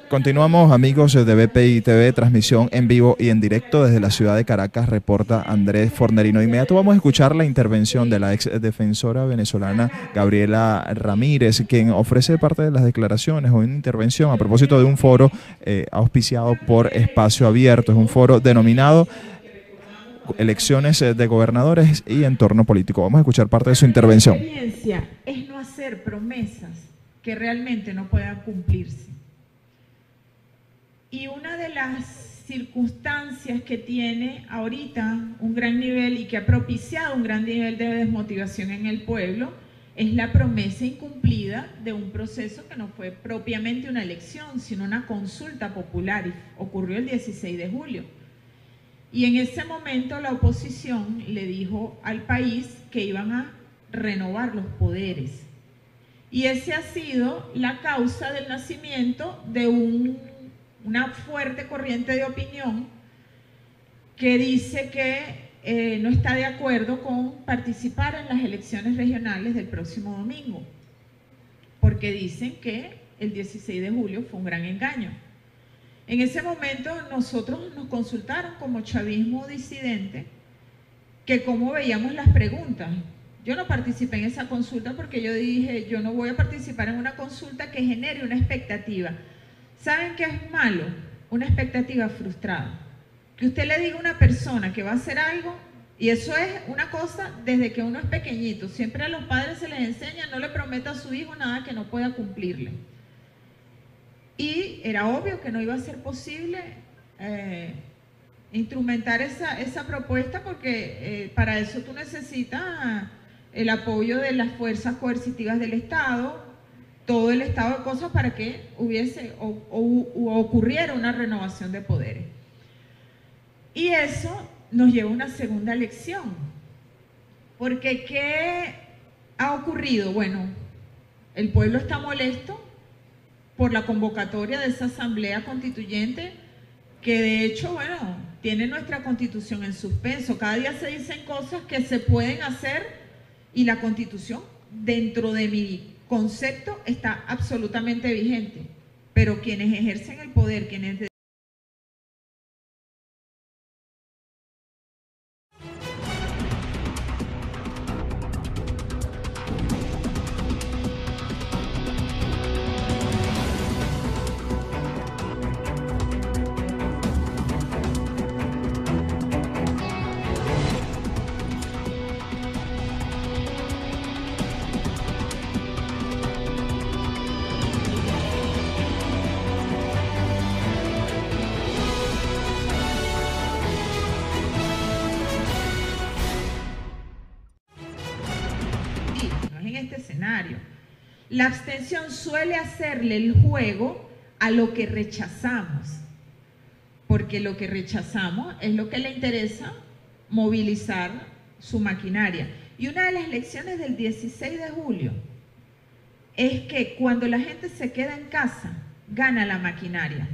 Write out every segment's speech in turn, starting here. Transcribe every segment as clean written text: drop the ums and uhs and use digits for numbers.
Continuamos, amigos de BPI TV, transmisión en vivo y en directo desde la ciudad de Caracas, reporta Andrés Fornerino. De inmediato vamos a escuchar la intervención de la ex defensora venezolana Gabriela Ramírez, quien ofrece parte de las declaraciones o una intervención a propósito de un foro auspiciado por Espacio Abierto. Es un foro denominado Elecciones de Gobernadores y Entorno Político. Vamos a escuchar parte de su intervención. La experiencia es no hacer promesas que realmente no puedan cumplirse. Y una de las circunstancias que tiene ahorita un gran nivel y que ha propiciado un gran nivel de desmotivación en el pueblo es la promesa incumplida de un proceso que no fue propiamente una elección, sino una consulta popular, y ocurrió el 16 de julio. Y en ese momento la oposición le dijo al país que iban a renovar los poderes. Y ese ha sido la causa del nacimiento de una fuerte corriente de opinión que dice que no está de acuerdo con participar en las elecciones regionales del próximo domingo, porque dicen que el 16 de julio fue un gran engaño. En ese momento nosotros nos consultaron como chavismo disidente que cómo veíamos las preguntas. Yo no participé en esa consulta porque yo dije, yo no voy a participar en una consulta que genere una expectativa. ¿Saben qué es malo? Una expectativa frustrada. Que usted le diga a una persona que va a hacer algo, y eso es una cosa desde que uno es pequeñito. Siempre a los padres se les enseña, no le prometa a su hijo nada que no pueda cumplirle. Y era obvio que no iba a ser posible instrumentar esa propuesta porque para eso tú necesitas el apoyo de las fuerzas coercitivas del Estado, todo el estado de cosas para que hubiese o ocurriera una renovación de poderes. Y eso nos lleva a una segunda lección, porque ¿qué ha ocurrido? Bueno, el pueblo está molesto por la convocatoria de esa asamblea constituyente que de hecho, bueno, tiene nuestra constitución en suspenso. Cada día se dicen cosas que se pueden hacer y la constitución, dentro de mi concepto, está absolutamente vigente, pero quienes ejercen el poder, quienes no es en este escenario. La abstención suele hacerle el juego a lo que rechazamos, porque lo que rechazamos es lo que le interesa movilizar su maquinaria. Y una de las lecciones del 16 de julio es que cuando la gente se queda en casa, gana la maquinaria.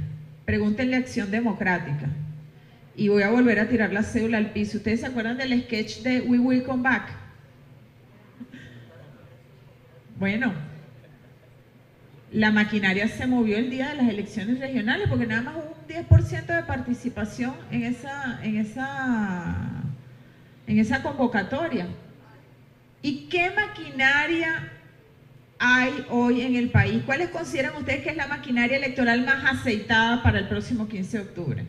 Pregúntenle a Acción Democrática. Y voy a volver a tirar la cédula al piso. ¿Ustedes se acuerdan del sketch de We Will Come Back? Bueno, la maquinaria se movió el día de las elecciones regionales porque nada más hubo un 10% de participación en esa convocatoria. ¿Y qué maquinaria hay hoy en el país? ¿Cuáles consideran ustedes que es la maquinaria electoral más aceitada para el próximo 15 de octubre?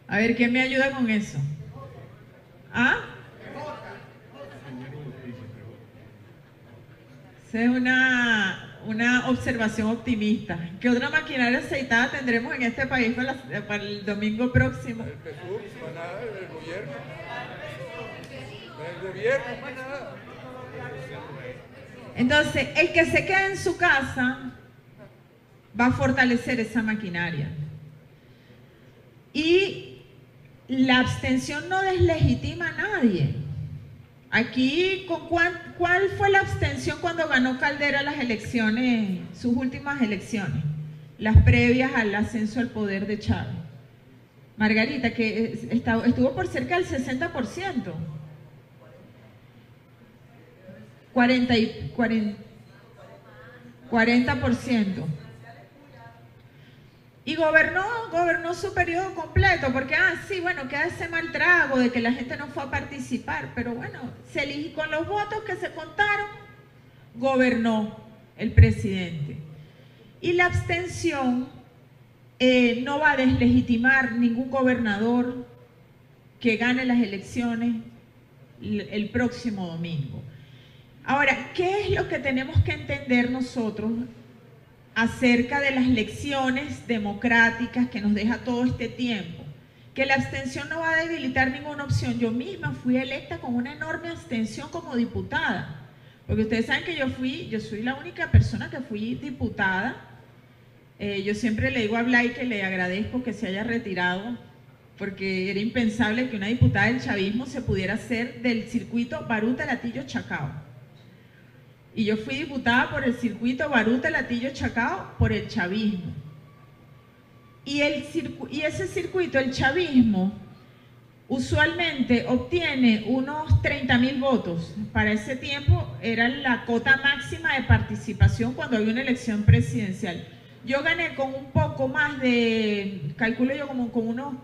A ver, ¿quién me ayuda con eso? ¿Ah? Esa es una observación optimista. ¿Qué otra maquinaria aceitada tendremos en este país para el domingo próximo? El PSUV, para nada, el gobierno. El gobierno, para nada. Entonces, el que se quede en su casa va a fortalecer esa maquinaria. Y la abstención no deslegitima a nadie. Aquí, ¿cuál fue la abstención cuando ganó Caldera las elecciones, sus últimas elecciones? Las previas al ascenso al poder de Chávez. Margarita, que estuvo por cerca del 60%. 40%. Y gobernó su periodo completo, porque, sí, bueno, queda ese mal trago de que la gente no fue a participar, pero bueno, se eligió con los votos que se contaron, gobernó el presidente. Y la abstención no va a deslegitimar ningún gobernador que gane las elecciones el próximo domingo. Ahora, ¿qué es lo que tenemos que entender nosotros acerca de las lecciones democráticas que nos deja todo este tiempo? Que la abstención no va a debilitar ninguna opción. Yo misma fui electa con una enorme abstención como diputada, porque ustedes saben que yo soy la única persona que fui diputada. Yo siempre le digo a Blay que le agradezco que se haya retirado, porque era impensable que una diputada del chavismo se pudiera hacer del circuito Baruta-Latillo-Chacao. Y yo fui diputada por el circuito Baruta-Latillo-Chacao por el chavismo. Y ese circuito, el chavismo, usualmente obtiene unos 30.000 votos. Para ese tiempo era la cota máxima de participación cuando había una elección presidencial. Yo gané con un poco más de, calculo yo como con unos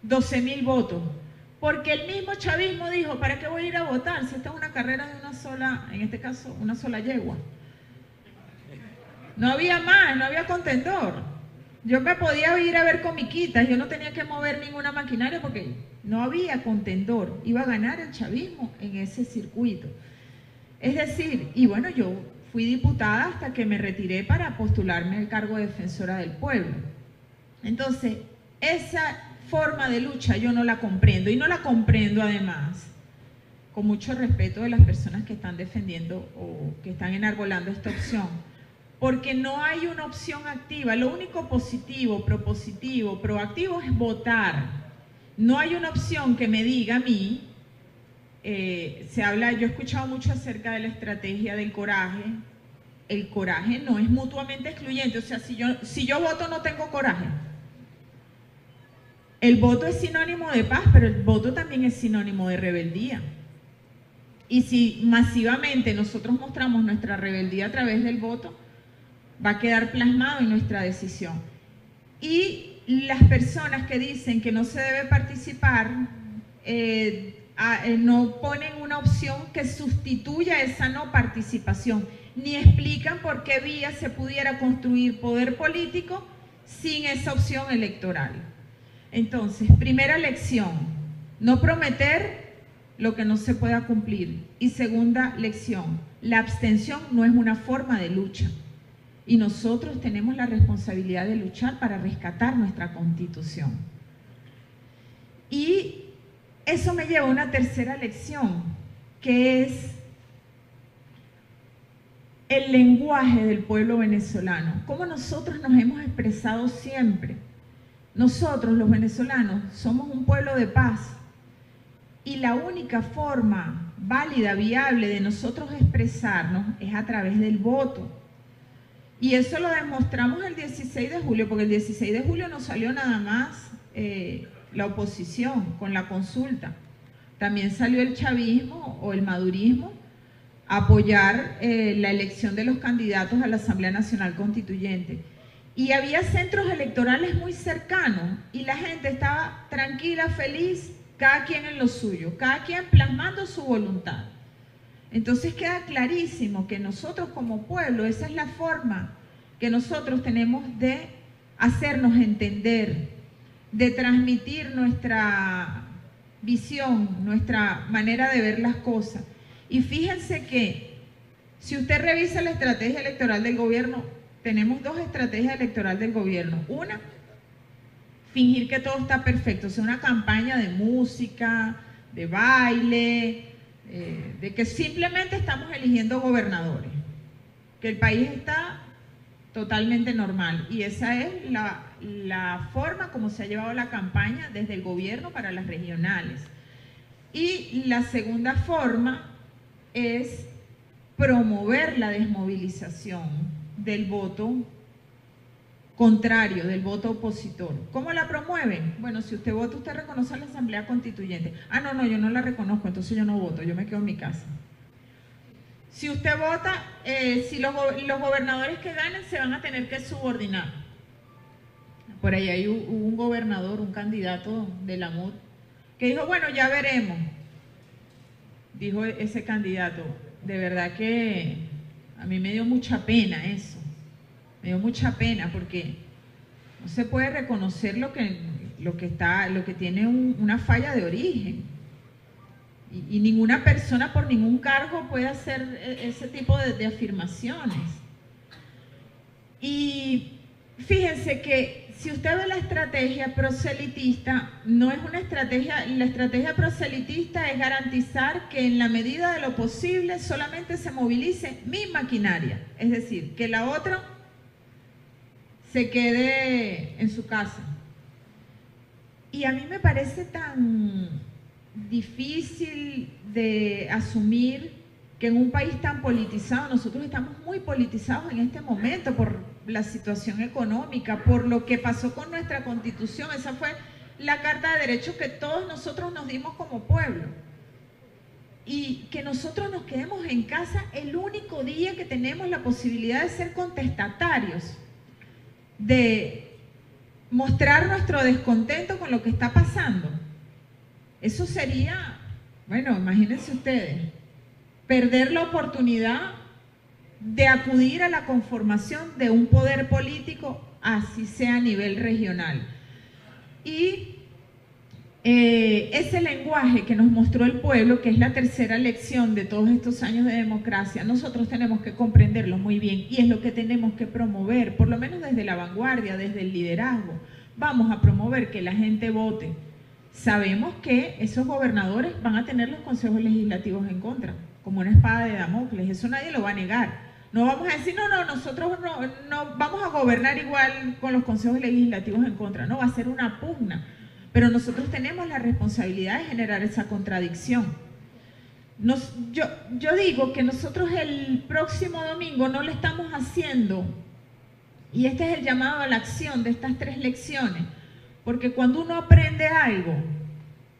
12.000 votos, porque el mismo chavismo dijo, ¿para qué voy a ir a votar si esta es una carrera de una sola, en este caso, una sola yegua? No había más, no había contendor. Yo me podía ir a ver comiquitas, yo no tenía que mover ninguna maquinaria porque no había contendor. Iba a ganar el chavismo en ese circuito. Es decir, y bueno, yo fui diputada hasta que me retiré para postularme al cargo de defensora del pueblo. Entonces, esa forma de lucha yo no la comprendo, y no la comprendo además con mucho respeto de las personas que están defendiendo o que están enarbolando esta opción, porque no hay una opción activa. Lo único positivo, propositivo, proactivo es votar. No hay una opción que me diga a mí, yo he escuchado mucho acerca de la estrategia del coraje. El coraje no es mutuamente excluyente, o sea, si yo voto no tengo coraje. El voto es sinónimo de paz, pero el voto también es sinónimo de rebeldía. Y si masivamente nosotros mostramos nuestra rebeldía a través del voto, va a quedar plasmado en nuestra decisión. Y las personas que dicen que no se debe participar, no ponen una opción que sustituya esa no participación, ni explican por qué vía se pudiera construir poder político sin esa opción electoral. Entonces, primera lección, no prometer lo que no se pueda cumplir. Y segunda lección, la abstención no es una forma de lucha. Y nosotros tenemos la responsabilidad de luchar para rescatar nuestra Constitución. Y eso me lleva a una tercera lección, que es el lenguaje del pueblo venezolano. Cómo nosotros nos hemos expresado siempre. Nosotros, los venezolanos, somos un pueblo de paz, y la única forma válida, viable de nosotros expresarnos es a través del voto. Y eso lo demostramos el 16 de julio, porque el 16 de julio no salió nada más la oposición con la consulta. También salió el chavismo o el madurismo a apoyar la elección de los candidatos a la Asamblea Nacional Constituyente. Y había centros electorales muy cercanos y la gente estaba tranquila, feliz, cada quien en lo suyo, cada quien plasmando su voluntad. Entonces queda clarísimo que nosotros como pueblo, esa es la forma que nosotros tenemos de hacernos entender, de transmitir nuestra visión, nuestra manera de ver las cosas. Y fíjense que si usted revisa la estrategia electoral del gobierno, tenemos dos estrategias electorales del gobierno. Una, fingir que todo está perfecto, o sea, una campaña de música, de baile, de que simplemente estamos eligiendo gobernadores, que el país está totalmente normal. Y esa es la forma como se ha llevado la campaña desde el gobierno para las regionales. Y la segunda forma es promover la desmovilización del voto contrario, del voto opositor. ¿Cómo la promueven? Bueno, si usted vota, usted reconoce a la Asamblea Constituyente. Ah, no, yo no la reconozco, entonces yo no voto, yo me quedo en mi casa. Si usted vota, si los gobernadores que ganen se van a tener que subordinar. Por ahí hubo un gobernador, un candidato de la MUD, que dijo, bueno, ya veremos. Dijo ese candidato. De verdad que a mí me dio mucha pena eso. Me dio mucha pena porque no se puede reconocer lo que tiene una falla de origen. Y ninguna persona por ningún cargo puede hacer ese tipo de afirmaciones. Y fíjense que si usted ve la estrategia proselitista, no es una estrategia, la estrategia proselitista es garantizar que en la medida de lo posible solamente se movilice mi maquinaria, es decir, que la otra se quede en su casa. Y a mí me parece tan difícil de asumir que en un país tan politizado, nosotros estamos muy politizados en este momento por la situación económica, por lo que pasó con nuestra Constitución. Esa fue la Carta de Derechos que todos nosotros nos dimos como pueblo. Y que nosotros nos quedemos en casa el único día que tenemos la posibilidad de ser contestatarios, de mostrar nuestro descontento con lo que está pasando. Eso sería, bueno, imagínense ustedes, perder la oportunidad de acudir a la conformación de un poder político, así sea a nivel regional. Y ese lenguaje que nos mostró el pueblo, que es la tercera lección de todos estos años de democracia, nosotros tenemos que comprenderlo muy bien y es lo que tenemos que promover, por lo menos desde la vanguardia, desde el liderazgo. Vamos a promover que la gente vote. Sabemos que esos gobernadores van a tener los consejos legislativos en contra, como una espada de Damocles, eso nadie lo va a negar. No vamos a decir, no, nosotros no vamos a gobernar igual con los consejos legislativos en contra, no, va a ser una pugna. Pero nosotros tenemos la responsabilidad de generar esa contradicción. Yo digo que nosotros el próximo domingo no le estamos haciendo, y este es el llamado a la acción de estas 3 lecciones, porque cuando uno aprende algo,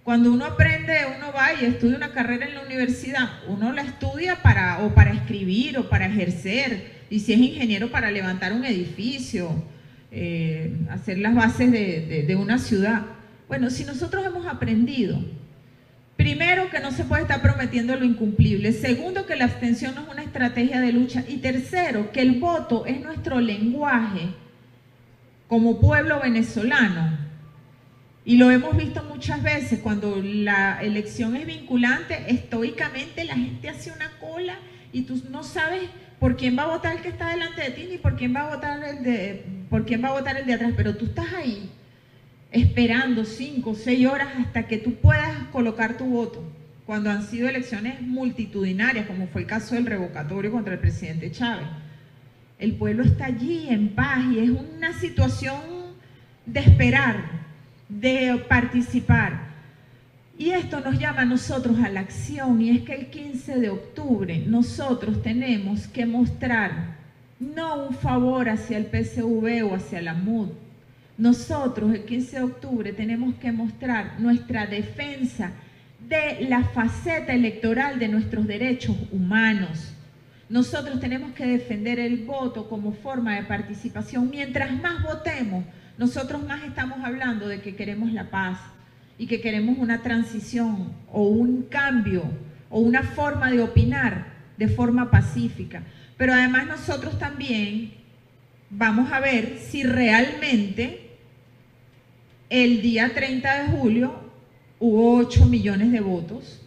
cuando uno va y estudia una carrera en la universidad, uno la estudia para escribir o para ejercer, y si es ingeniero para levantar un edificio, hacer las bases de una ciudad. Bueno, si nosotros hemos aprendido, primero, que no se puede estar prometiendo lo incumplible, segundo, que la abstención no es una estrategia de lucha, y tercero, que el voto es nuestro lenguaje como pueblo venezolano. Y lo hemos visto muchas veces, cuando la elección es vinculante, estoicamente la gente hace una cola y tú no sabes por quién va a votar el que está delante de ti, ni por quién va a votar el de atrás, pero tú estás ahí esperando 5 o 6 horas hasta que tú puedas colocar tu voto, cuando han sido elecciones multitudinarias, como fue el caso del revocatorio contra el presidente Chávez. El pueblo está allí en paz y es una situación de esperar, de participar. Y esto nos llama a nosotros a la acción, y es que el 15 de octubre nosotros tenemos que mostrar no un favor hacia el PSV o hacia la MUD. Nosotros el 15 de octubre tenemos que mostrar nuestra defensa de la faceta electoral de nuestros derechos humanos. Nosotros tenemos que defender el voto como forma de participación. Mientras más votemos, nosotros más estamos hablando de que queremos la paz y que queremos una transición o un cambio o una forma de opinar de forma pacífica. Pero además nosotros también vamos a ver si realmente el día 30 de julio hubo 8 millones de votos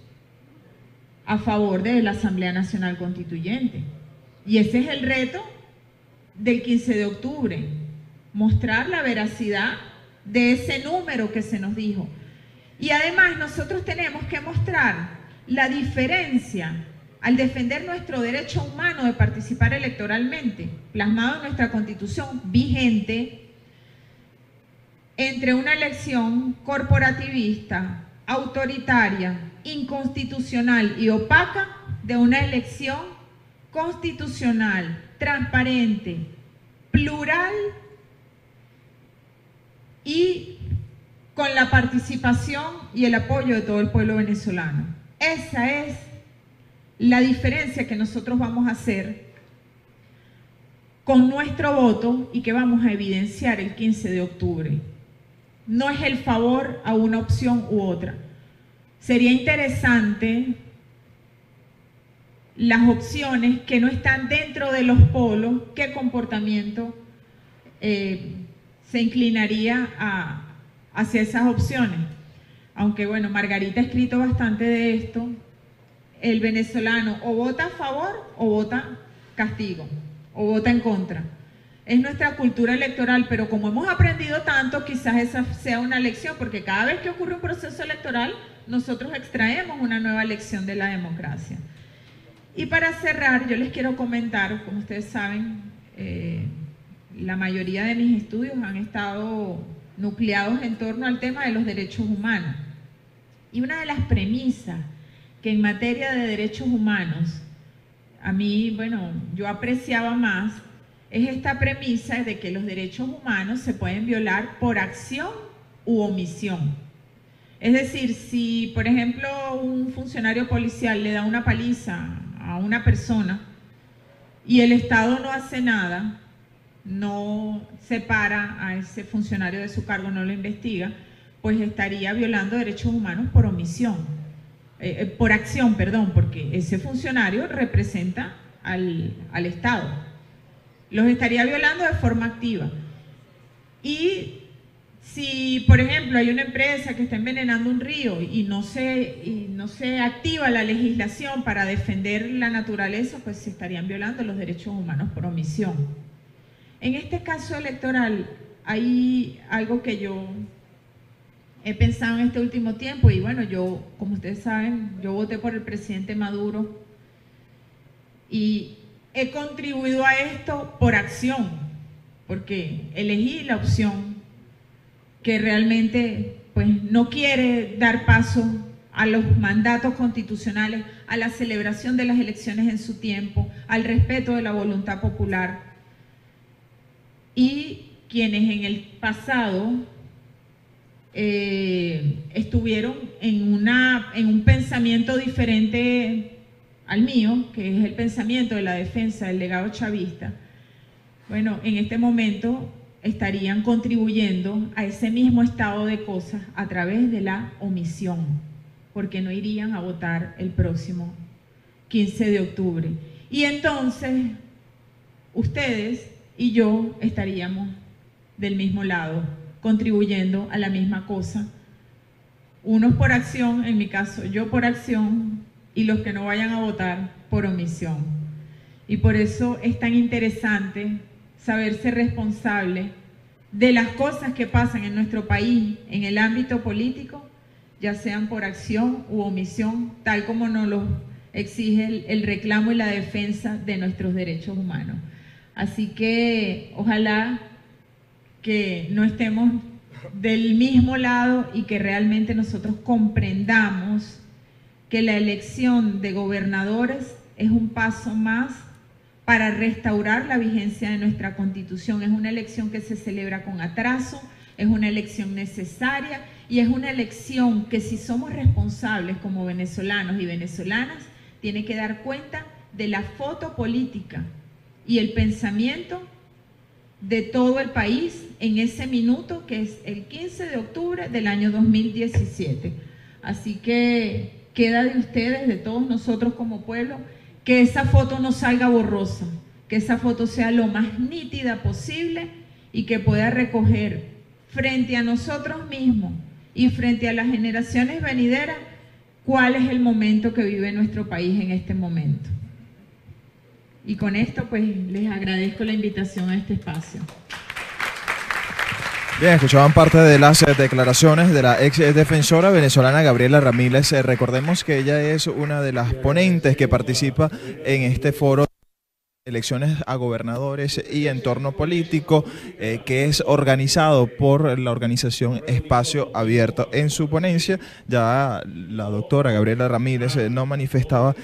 a favor de la Asamblea Nacional Constituyente. Y ese es el reto del 15 de octubre, mostrar la veracidad de ese número que se nos dijo. Y además nosotros tenemos que mostrar la diferencia al defender nuestro derecho humano de participar electoralmente, plasmado en nuestra Constitución vigente, entre una elección corporativista, autoritaria, inconstitucional y opaca, de una elección constitucional, transparente, plural y con la participación y el apoyo de todo el pueblo venezolano. Esa es la diferencia que nosotros vamos a hacer con nuestro voto y que vamos a evidenciar el 15 de octubre. No es el favor a una opción u otra. Sería interesante las opciones que no están dentro de los polos, qué comportamiento se inclinaría hacia esas opciones. Aunque bueno, Margarita ha escrito bastante de esto, el venezolano o vota a favor o vota castigo, o vota en contra. Es nuestra cultura electoral, pero como hemos aprendido tanto, quizás esa sea una lección, porque cada vez que ocurre un proceso electoral, nosotros extraemos una nueva lección de la democracia. Y para cerrar, yo les quiero comentar, como ustedes saben, la mayoría de mis estudios han estado nucleados en torno al tema de los derechos humanos. Y una de las premisas que en materia de derechos humanos, a mí, bueno, yo apreciaba más, es esta premisa de que los derechos humanos se pueden violar por acción u omisión. Es decir, si, por ejemplo, un funcionario policial le da una paliza a una persona y el Estado no hace nada, no separa a ese funcionario de su cargo, no lo investiga, pues estaría violando derechos humanos por omisión, por acción, perdón, porque ese funcionario representa al Estado. Los estaría violando de forma activa. Y si, por ejemplo, hay una empresa que está envenenando un río y no se activa la legislación para defender la naturaleza, pues se estarían violando los derechos humanos por omisión. En este caso electoral hay algo que yo he pensado en este último tiempo y bueno, yo, como ustedes saben, yo voté por el presidente Maduro y he contribuido a esto por acción, porque elegí la opción que realmente pues, no quiere dar paso a los mandatos constitucionales, a la celebración de las elecciones en su tiempo, al respeto de la voluntad popular. Y quienes en el pasado estuvieron en un pensamiento diferente al mío, que es el pensamiento de la defensa del legado chavista, bueno, en este momento estarían contribuyendo a ese mismo estado de cosas a través de la omisión, porque no irían a votar el próximo 15 de octubre. Y entonces, ustedes y yo estaríamos del mismo lado, contribuyendo a la misma cosa. Unos por acción, en mi caso, yo por acción, y los que no vayan a votar por omisión. Y por eso es tan interesante saberse responsable de las cosas que pasan en nuestro país, en el ámbito político, ya sean por acción u omisión, tal como nos lo exige el reclamo y la defensa de nuestros derechos humanos. Así que ojalá que no estemos del mismo lado y que realmente nosotros comprendamos que la elección de gobernadores es un paso más para restaurar la vigencia de nuestra Constitución. Es una elección que se celebra con atraso, es una elección necesaria y es una elección que si somos responsables como venezolanos y venezolanas, tiene que dar cuenta de la foto política y el pensamiento de todo el país en ese minuto que es el 15 de octubre del año 2017. Así que queda de ustedes, de todos nosotros como pueblo, que esa foto no salga borrosa, que esa foto sea lo más nítida posible y que pueda recoger frente a nosotros mismos y frente a las generaciones venideras cuál es el momento que vive nuestro país en este momento. Y con esto pues les agradezco la invitación a este espacio. Bien, escuchaban parte de las declaraciones de la ex defensora venezolana Gabriela Ramírez. Recordemos que ella es una de las ponentes que participa en este foro de elecciones a gobernadores y entorno político que es organizado por la organización Espacio Abierto. En su ponencia ya la doctora Gabriela Ramírez no manifestaba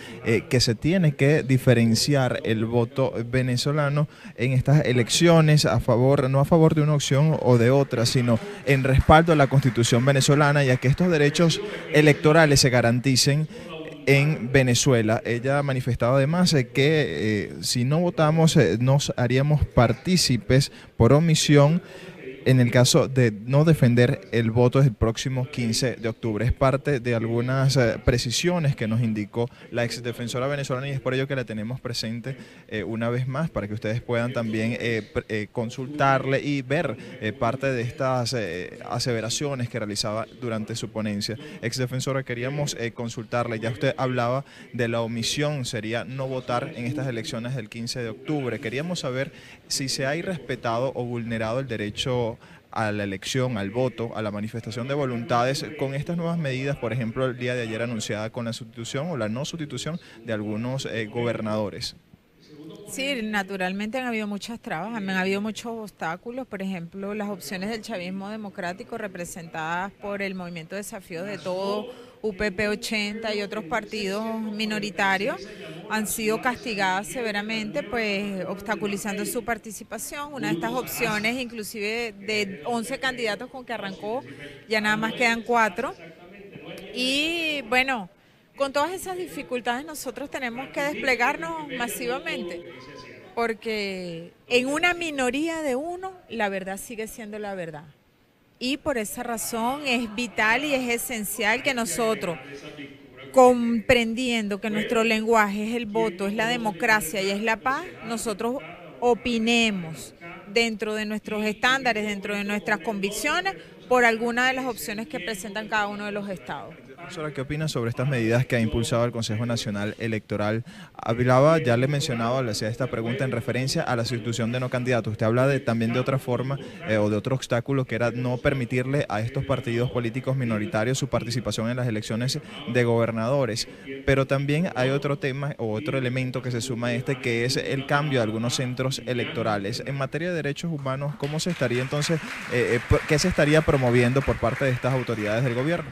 que se tiene que diferenciar el voto venezolano en estas elecciones a favor, no a favor de una opción o de otra, sino en respaldo a la Constitución venezolana y a que estos derechos electorales se garanticen en Venezuela. Ella manifestaba además que si no votamos nos haríamos partícipes por omisión en el caso de no defender el voto del próximo 15 de octubre. Es parte de algunas precisiones que nos indicó la exdefensora venezolana, y es por ello que la tenemos presente una vez más, para que ustedes puedan también consultarle y ver parte de estas aseveraciones que realizaba durante su ponencia. Exdefensora, queríamos consultarle, ya usted hablaba de la omisión, sería no votar en estas elecciones del 15 de octubre. Queríamos saber si se ha irrespetado o vulnerado el derecho a la elección, al voto, a la manifestación de voluntades con estas nuevas medidas, por ejemplo, el día de ayer anunciada con la sustitución o la no sustitución de algunos gobernadores. Sí, naturalmente han habido muchas trabas, han habido muchos obstáculos, por ejemplo, las opciones del chavismo democrático representadas por el Movimiento de Desafío de Todo, UPP 80 y otros partidos minoritarios han sido castigadas severamente, pues obstaculizando su participación. Una de estas opciones, inclusive de 11 candidatos con que arrancó, ya nada más quedan 4. Y bueno, con todas esas dificultades nosotros tenemos que desplegarnos masivamente, porque en una minoría de uno la verdad sigue siendo la verdad. Y por esa razón es vital y es esencial que nosotros, comprendiendo que nuestro lenguaje es el voto, es la democracia y es la paz, nosotros opinemos dentro de nuestros estándares, dentro de nuestras convicciones, por alguna de las opciones que presentan cada uno de los estados. Profesora, ¿qué opina sobre estas medidas que ha impulsado el Consejo Nacional Electoral? Hablaba, ya le mencionaba, le hacía esta pregunta en referencia a la sustitución de no candidatos. Usted habla también de otra forma o de otro obstáculo, que era no permitirle a estos partidos políticos minoritarios su participación en las elecciones de gobernadores. Pero también hay otro tema o otro elemento que se suma a este, que es el cambio de algunos centros electorales. En materia de derechos humanos, ¿cómo se estaría entonces, qué se estaría promoviendo por parte de estas autoridades del gobierno?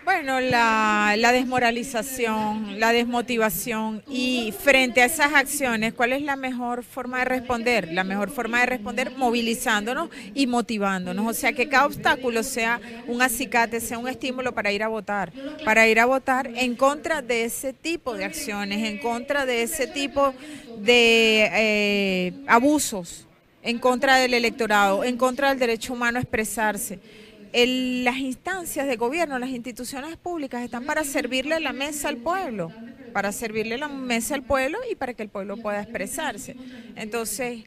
Bueno, la desmoralización, la desmotivación, y frente a esas acciones, ¿cuál es la mejor forma de responder? La mejor forma de responder movilizándonos y motivándonos, o sea, que cada obstáculo sea un acicate, sea un estímulo para ir a votar en contra de ese tipo de acciones, en contra de ese tipo de abusos, en contra del electorado, en contra del derecho humano a expresarse. Las instancias de gobierno, las instituciones públicas están para servirle la mesa al pueblo, y para que el pueblo pueda expresarse. Entonces,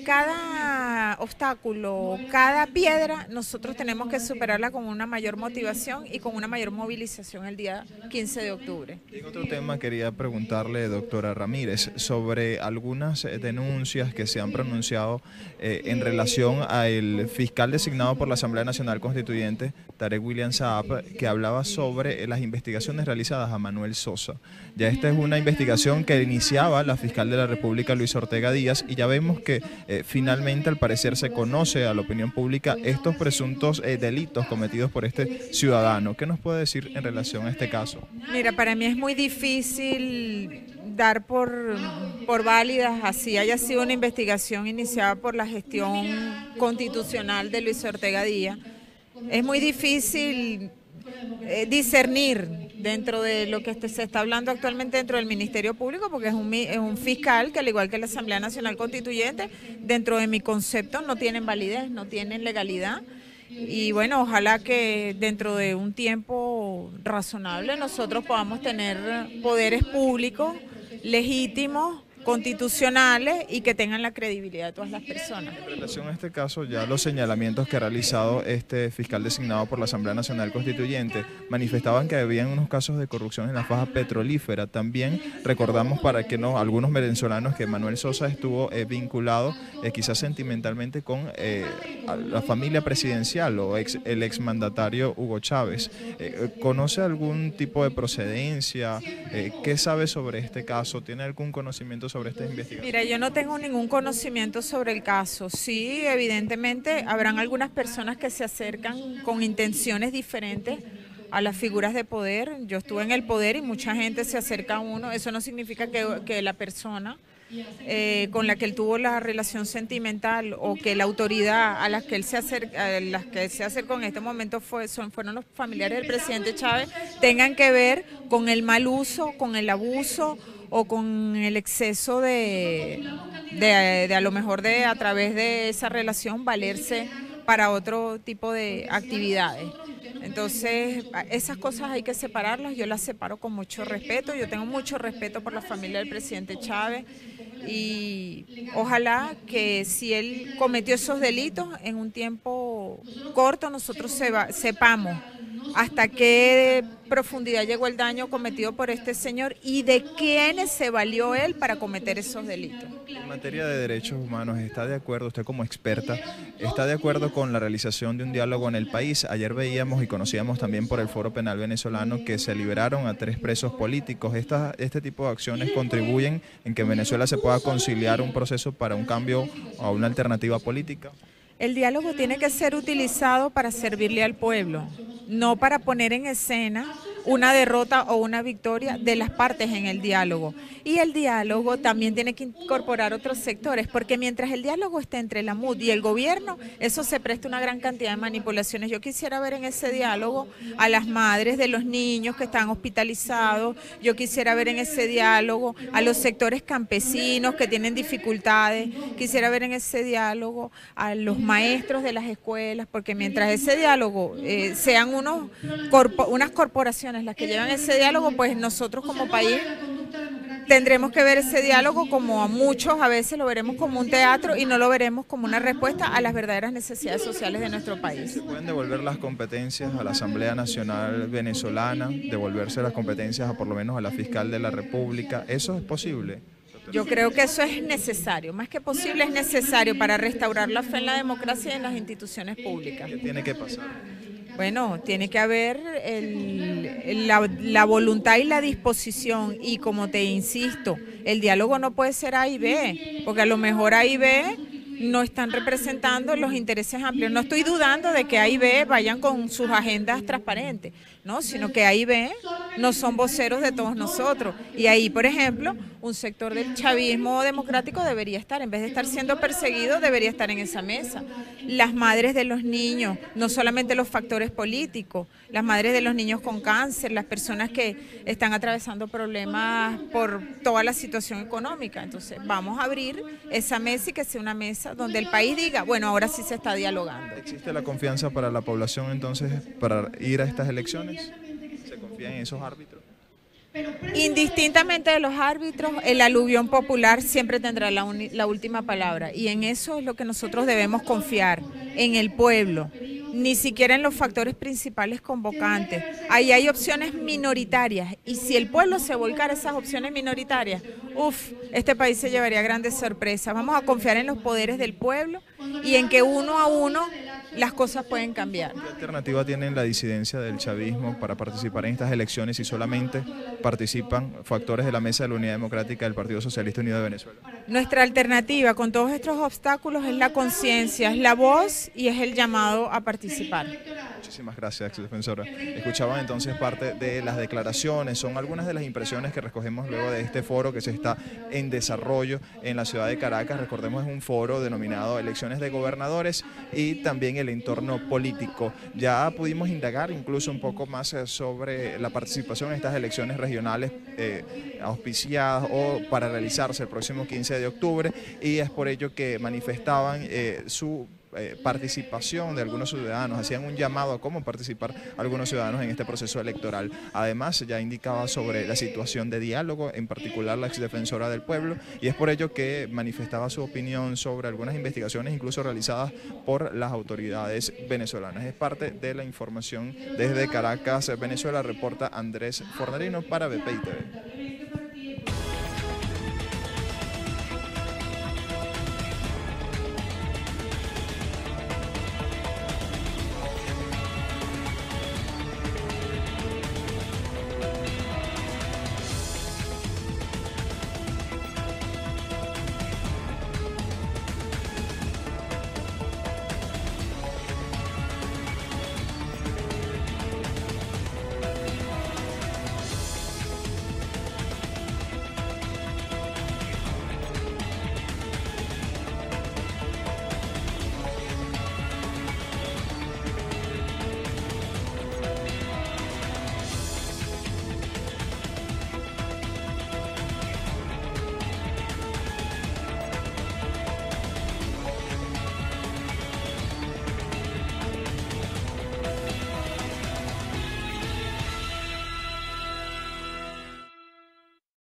cada obstáculo, cada piedra, nosotros tenemos que superarla con una mayor motivación y con una mayor movilización el día 15 de octubre. En otro tema quería preguntarle, doctora Ramírez, sobre algunas denuncias que se han pronunciado en relación al fiscal designado por la Asamblea Nacional Constituyente, Tarek William Saab, que hablaba sobre las investigaciones realizadas a Manuel Sosa. Ya esta es una investigación que iniciaba la fiscal de la República, Luisa Ortega Díaz, y ya vemos que finalmente al parecer se conoce a la opinión pública estos presuntos delitos cometidos por este ciudadano. ¿Qué nos puede decir en relación a este caso? Mira, para mí es muy difícil dar por válidas, así haya sido una investigación iniciada por la gestión constitucional de Luis Ortega Díaz. Es muy difícil discernir dentro de lo que se está hablando actualmente dentro del Ministerio Público, porque es un fiscal que, al igual que la Asamblea Nacional Constituyente, dentro de mi concepto no tienen validez, no tienen legalidad. Y bueno, ojalá que dentro de un tiempo razonable nosotros podamos tener poderes públicos legítimos, constitucionales, y que tengan la credibilidad de todas las personas. En relación a este caso, ya los señalamientos que ha realizado este fiscal designado por la Asamblea Nacional Constituyente manifestaban que había unos casos de corrupción en la faja petrolífera. También recordamos, para que no algunos venezolanos, que Manuel Sosa estuvo vinculado quizás sentimentalmente con la familia presidencial o el exmandatario Hugo Chávez. ¿Conoce algún tipo de procedencia? ¿Qué sabe sobre este caso? ¿Tiene algún conocimiento sobre esta investigación? Mira, yo no tengo ningún conocimiento sobre el caso. Sí, evidentemente habrán algunas personas que se acercan con intenciones diferentes a las figuras de poder. Yo estuve en el poder y mucha gente se acerca a uno. Eso no significa que la persona con la que él tuvo la relación sentimental o que la autoridad a las que él se acercó en este momento fueron los familiares del presidente Chávez, tengan que ver con el mal uso, con el abuso o con el exceso de a lo mejor de a través de esa relación valerse para otro tipo de actividades. Entonces, esas cosas hay que separarlas, yo las separo con mucho respeto, yo tengo mucho respeto por la familia del presidente Chávez y ojalá que si él cometió esos delitos en un tiempo corto nosotros sepamos hasta qué profundidad llegó el daño cometido por este señor y de quiénes se valió él para cometer esos delitos. En materia de derechos humanos, ¿está de acuerdo, usted como experta, está de acuerdo con la realización de un diálogo en el país? Ayer veíamos y conocíamos también por el Foro Penal Venezolano que se liberaron a 3 presos políticos. ¿Este tipo de acciones contribuyen en que en Venezuela se pueda conciliar un proceso para un cambio a una alternativa política? El diálogo tiene que ser utilizado para servirle al pueblo, no para poner en escena una derrota o una victoria de las partes en el diálogo. Y el diálogo también tiene que incorporar otros sectores, porque mientras el diálogo esté entre la MUD y el gobierno, eso se presta una gran cantidad de manipulaciones. Yo quisiera ver en ese diálogo a las madres de los niños que están hospitalizados, yo quisiera ver en ese diálogo a los sectores campesinos que tienen dificultades, quisiera ver en ese diálogo a los maestros de las escuelas, porque mientras ese diálogo sean unas corporaciones las que llevan ese diálogo, pues nosotros como país tendremos que ver ese diálogo como a muchos a veces lo veremos como un teatro y no lo veremos como una respuesta a las verdaderas necesidades sociales de nuestro país. ¿Se pueden devolver las competencias a la Asamblea Nacional Venezolana, devolverse las competencias a por lo menos a la fiscal de la República? ¿Eso es posible? Yo creo que eso es necesario, más que posible es necesario para restaurar la fe en la democracia y en las instituciones públicas. ¿Qué tiene que pasar? Bueno, tiene que haber la voluntad y la disposición y como te insisto, el diálogo no puede ser A y B, porque a lo mejor A y B no están representando los intereses amplios. No estoy dudando de que A y B vayan con sus agendas transparentes, no, sino que A y B no son voceros de todos nosotros. Y ahí, por ejemplo, un sector del chavismo democrático debería estar, en vez de estar siendo perseguido, debería estar en esa mesa. Las madres de los niños, no solamente los factores políticos, las madres de los niños con cáncer, las personas que están atravesando problemas por toda la situación económica. Entonces, vamos a abrir esa mesa y que sea una mesa donde el país diga, bueno, ahora sí se está dialogando. ¿Existe la confianza para la población entonces para ir a estas elecciones? ¿Se confía en esos árbitros? Indistintamente de los árbitros, el aluvión popular siempre tendrá la última palabra y en eso es lo que nosotros debemos confiar, en el pueblo, ni siquiera en los factores principales convocantes. Ahí hay opciones minoritarias y si el pueblo se volcara a esas opciones minoritarias, este país se llevaría grandes sorpresas. Vamos a confiar en los poderes del pueblo y en que uno a uno las cosas pueden cambiar. ¿Qué alternativa tiene la disidencia del chavismo para participar en estas elecciones si solamente participan factores de la Mesa de la Unidad Democrática del Partido Socialista Unido de Venezuela? Nuestra alternativa con todos estos obstáculos es la conciencia, es la voz y es el llamado a participar. Muchísimas gracias, exdefensora. Escuchaban entonces parte de las declaraciones, son algunas de las impresiones que recogemos luego de este foro que se está en desarrollo en la ciudad de Caracas. Recordemos, es un foro denominado Elecciones de Gobernadores y también el entorno político. Ya pudimos indagar incluso un poco más sobre la participación en estas elecciones regionales auspiciadas o para realizarse el próximo 15 de octubre y es por ello que manifestaban su participación de algunos ciudadanos, hacían un llamado a cómo participar algunos ciudadanos en este proceso electoral. Además, ya indicaba sobre la situación de diálogo, en particular la exdefensora del pueblo, y es por ello que manifestaba su opinión sobre algunas investigaciones incluso realizadas por las autoridades venezolanas. Es parte de la información desde Caracas, Venezuela, reporta Andrés Fornerino para BPI TV.